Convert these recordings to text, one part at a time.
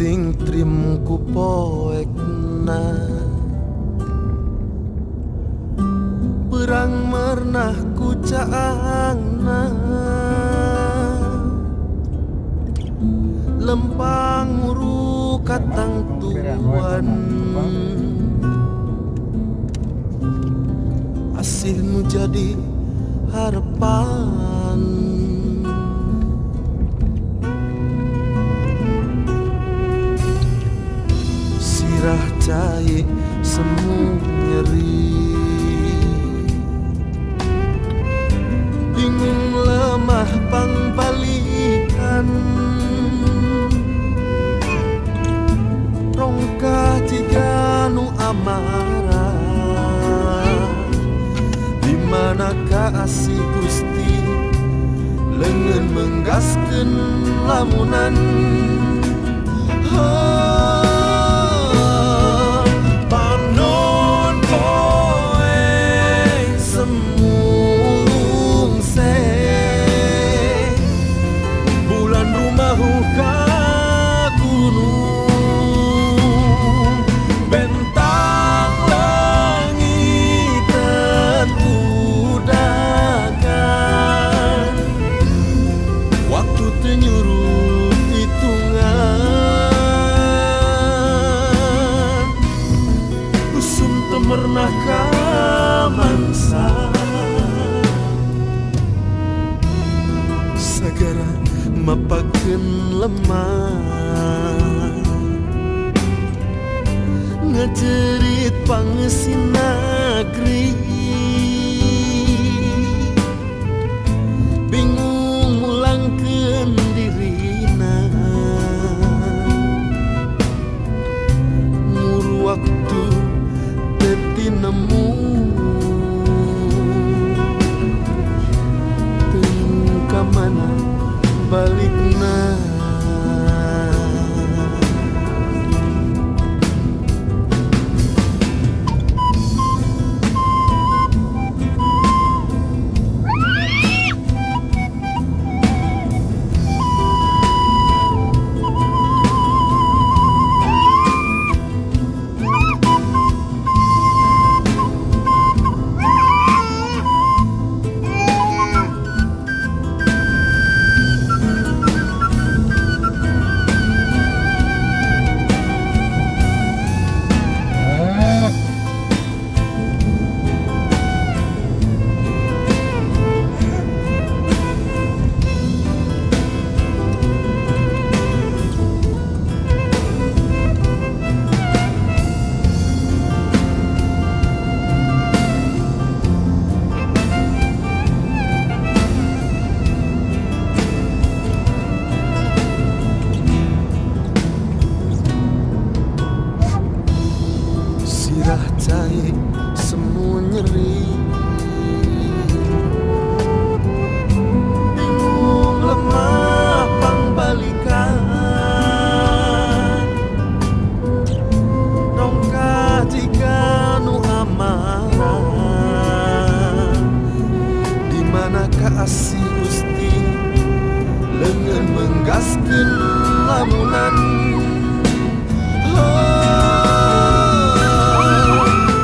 ting trim ku poekna berang mernah ku caangna lempang muru katang tuan asihmu jadi harapan sirah cai semu nyeri bingung lemah pangbalikan rongkah jika nu amarah di manakah asih Gusti lengan menggaskeun lamunan panon koe semulung se bulan rumahu ka gunung bentang langit dan udagan waktu tenyuruh hitungan usum temernah kamangsa sagara mapakeun lemah ngecerit pangesin negeri bingung mulangkeun dirina muru waktu teti nemu teuing ka mana balikna sirah cai semu nyeri bingung lemah pangbalikan rongkah jika nu amarah di manakah asih Gusti lengan menggaskeun lamunan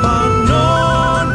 panon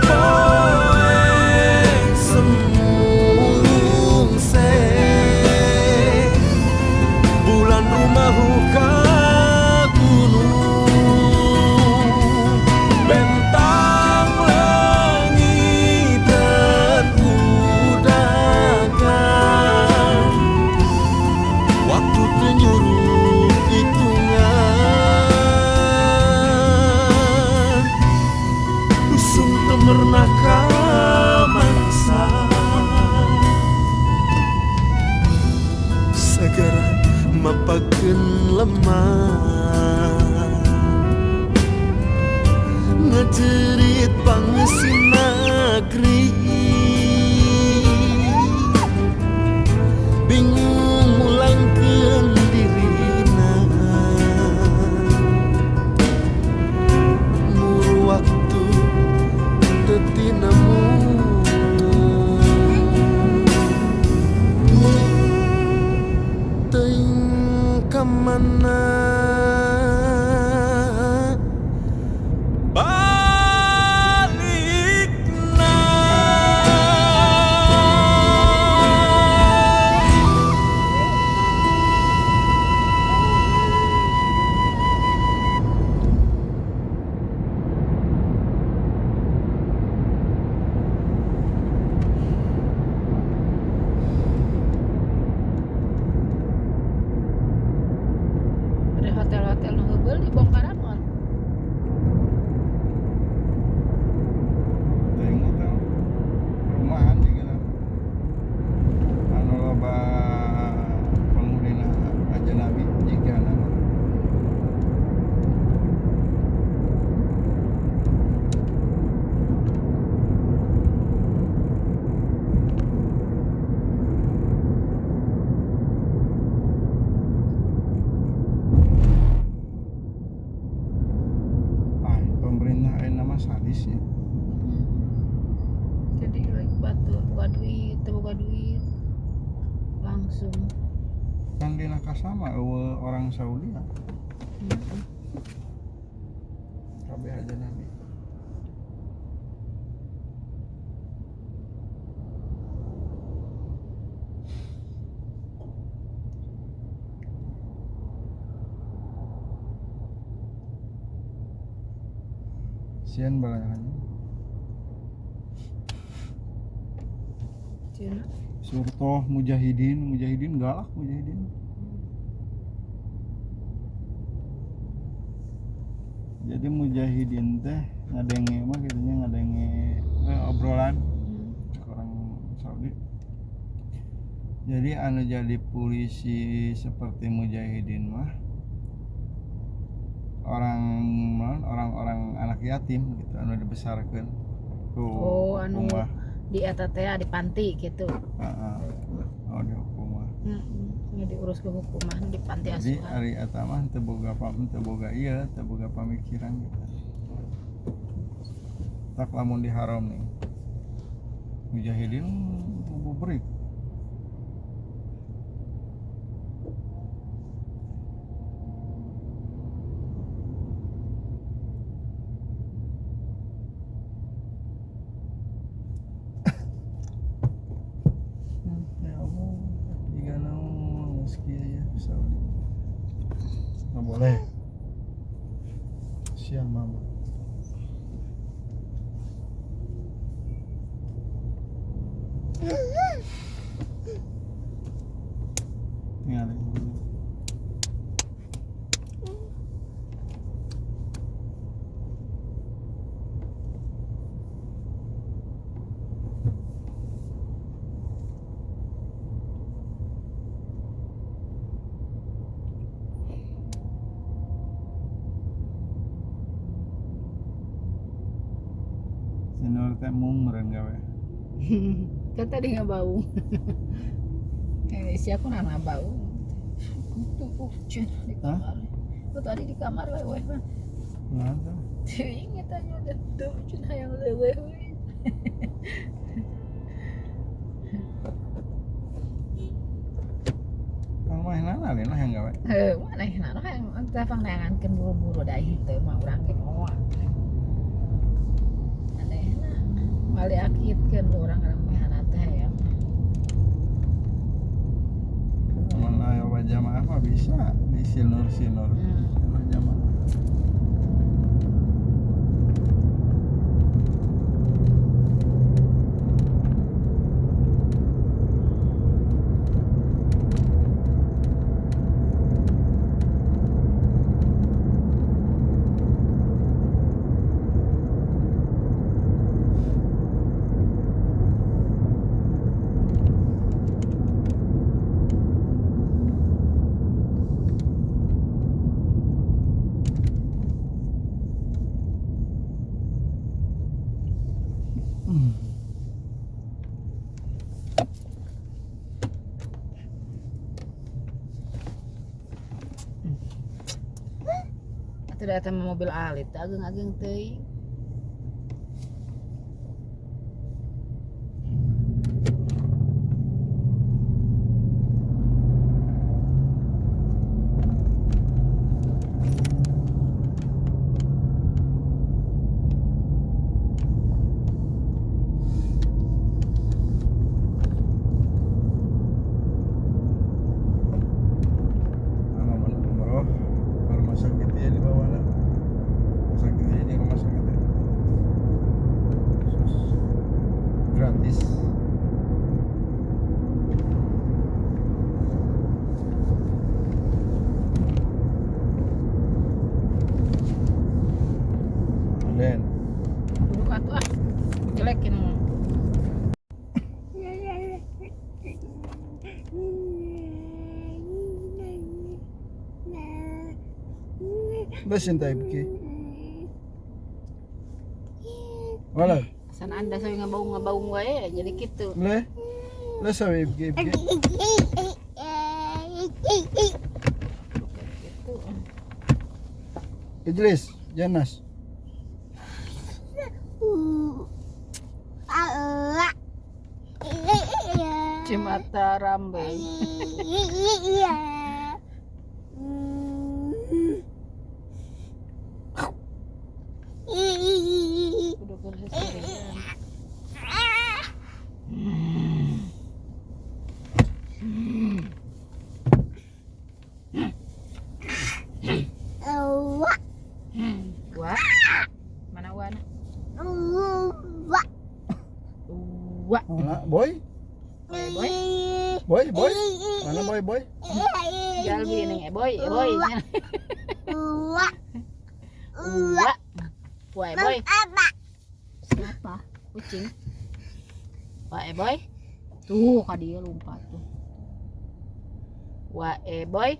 mah sadis ya. Jadi lagi batur buka duit langsung. Kan di Nakasama orang Saudi ya. Kabeh aja nanti. Sian balangan. Cina. Surtoh mujahidin galak mujahidin. Jadi mujahidin teh ngadenge mah gitunya ngadenge obrolan orang Saudi. Jadi anu jadi polisi seperti mujahidin mah orang-orang anak yatim gitu anu dibesarkan ku anu di eta teh di panti gitu. Oh di hukum mah. Diurus ke hukuman di panti asuhan. Jadi ari eta mah teu boga pamikiran gitu. Tak lamun di haram nih. Mujahidin bubrik. Nggak boleh siang mama tinggal senior teh mung meureun gawe. Kan tadi nggak bau. Si aku nana bau. Tuh cun di kamar. Tuh tadi di kamar wewe mah. Nah, tuh. Ingat aja udah tuh cun hayang lewe. Kang mah nana lena yang gawe. Mana nana hayang teh pandangankeun buru-buru da ieu teh mah urang ge moal. Mali akitkeun orang mehana teh ya. Mun aya jamaah mah bisa di sinur jamaah. Atuh da eta mobil alit ageng-ageng teuing. Gratis. Den. Duduk atuh jelekin. Besin taibki. Wala. San anda sawi ngabau wae jadi kitu. Le sawi ibki. Idris, Janas. cuci mata rambe. Udah bersih-bersih. Wah, mana wana? Wah, Mana boy? boy. Boy? Mana boy? Jalbi nih, boy. Wah, boy. Siapa? Kucing. Wah, boy. Tuh, kak dia lompat tuh. Wah, boy.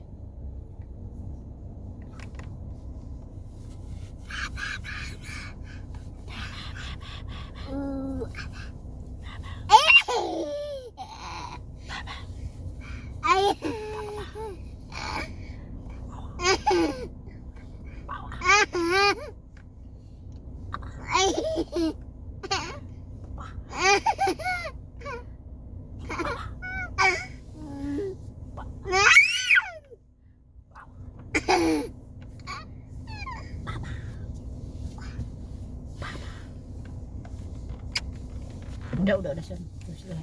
Udah sen. Terus dah.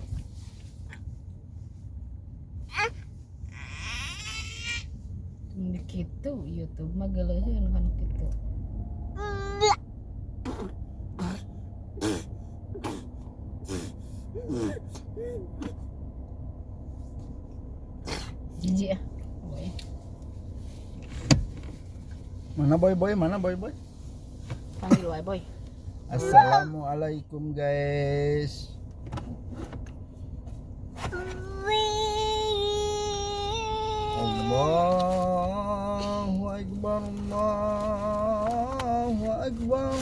Gitu, YouTube mah geuleheun kan gitu. Jijik ya. Boy. Mana boy? Panggil wae boy. Assalamualaikum guys. Allahu Akbar. Allahu Akbar.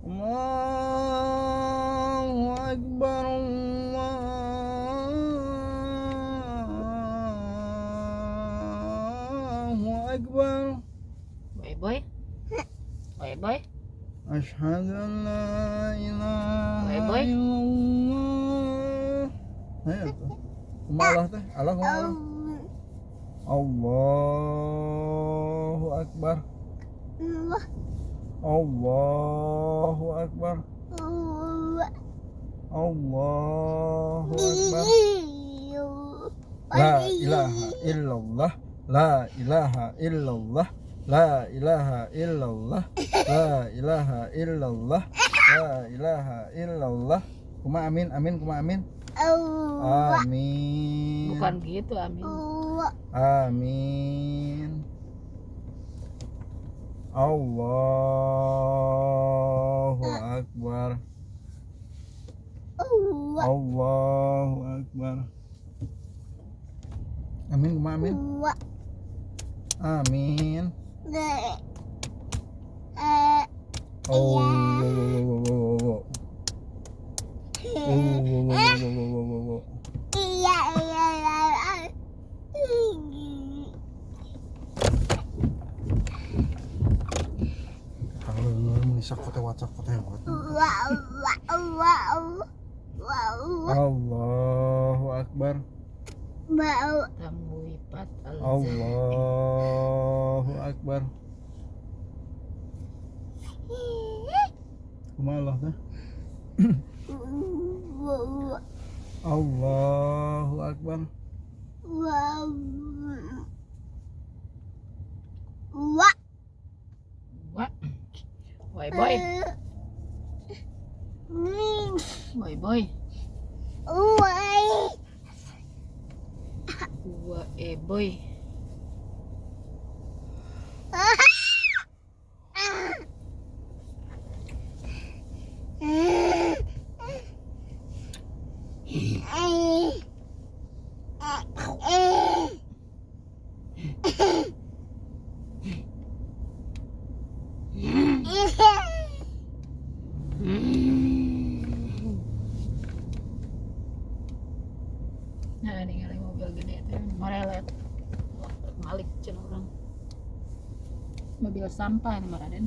Allahu Akbar. Allahu Akbar. Boy. Asyhadu an la ilaha Boy. illallah. Ayo tuh. Kumaha teh? Allah kumaha? Allahu Akbar. Allahu Akbar. Allahu Akbar. La ilaha illallah. La ilaha illallah. La ilaha illallah. La ilaha illallah. La ilaha illallah. Kumaha amin? Kumaha amin? Amin. Bukan gitu, amin. Amin. Allahu Akbar. Allahu Akbar. Amin, kumaha amin? Amin. Oh. Allahu Akbar. Allahu Akbar. Kumaha teh? Allahu Akbar. Boy. Boy. Nah, ningali mobil gede teh morelet. Malik cenah urang. Mobil sampah ini Raden.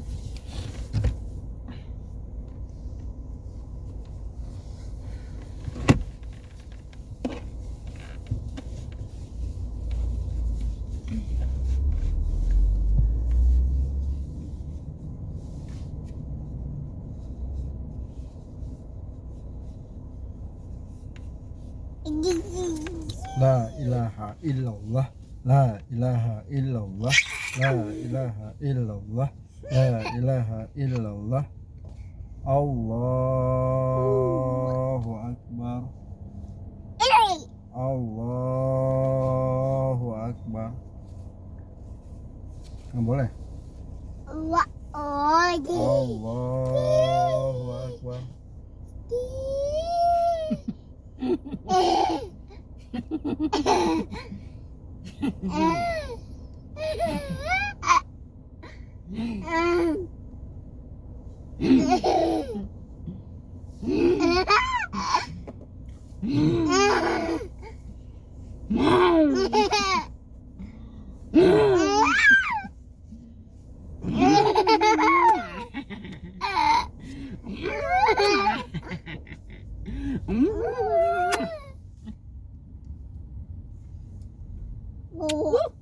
La ilaha illallah. La ilaha illallah. La ilaha illallah. La ilaha illallah. Allahu akbar. Allahu akbar. Nggak boleh. Allahu akbar.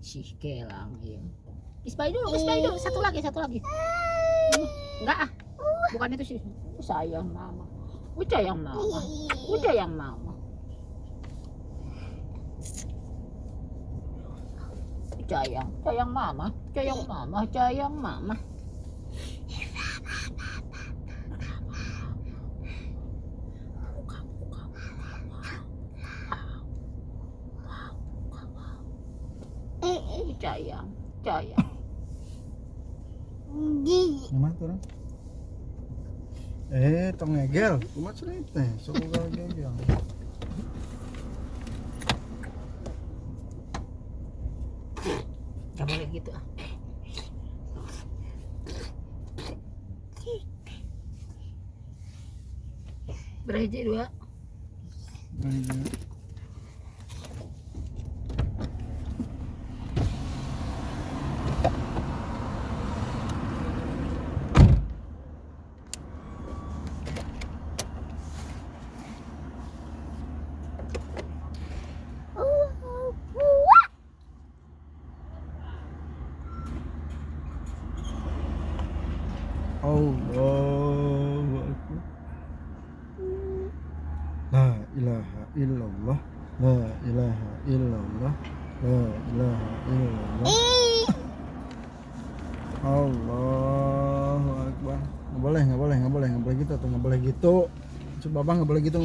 Si kelang ya. Ispai dulu, satu lagi. Enggak ah. Bukan itu sih. Sayang mama. Udah yang mama. Sayang mama. Sayang. Gimana tuh? Tong ngegel. Kumaha cerita? Sok ngegel. Gak boleh gitu ah. Berhiji dua. Allahu akbar. La ilaha illallah. La ilaha illallah. La ilaha illallah. Allahu akbar. Nggak boleh gitu tuh, nggak boleh gitu. Coba bang, nggak boleh gitu.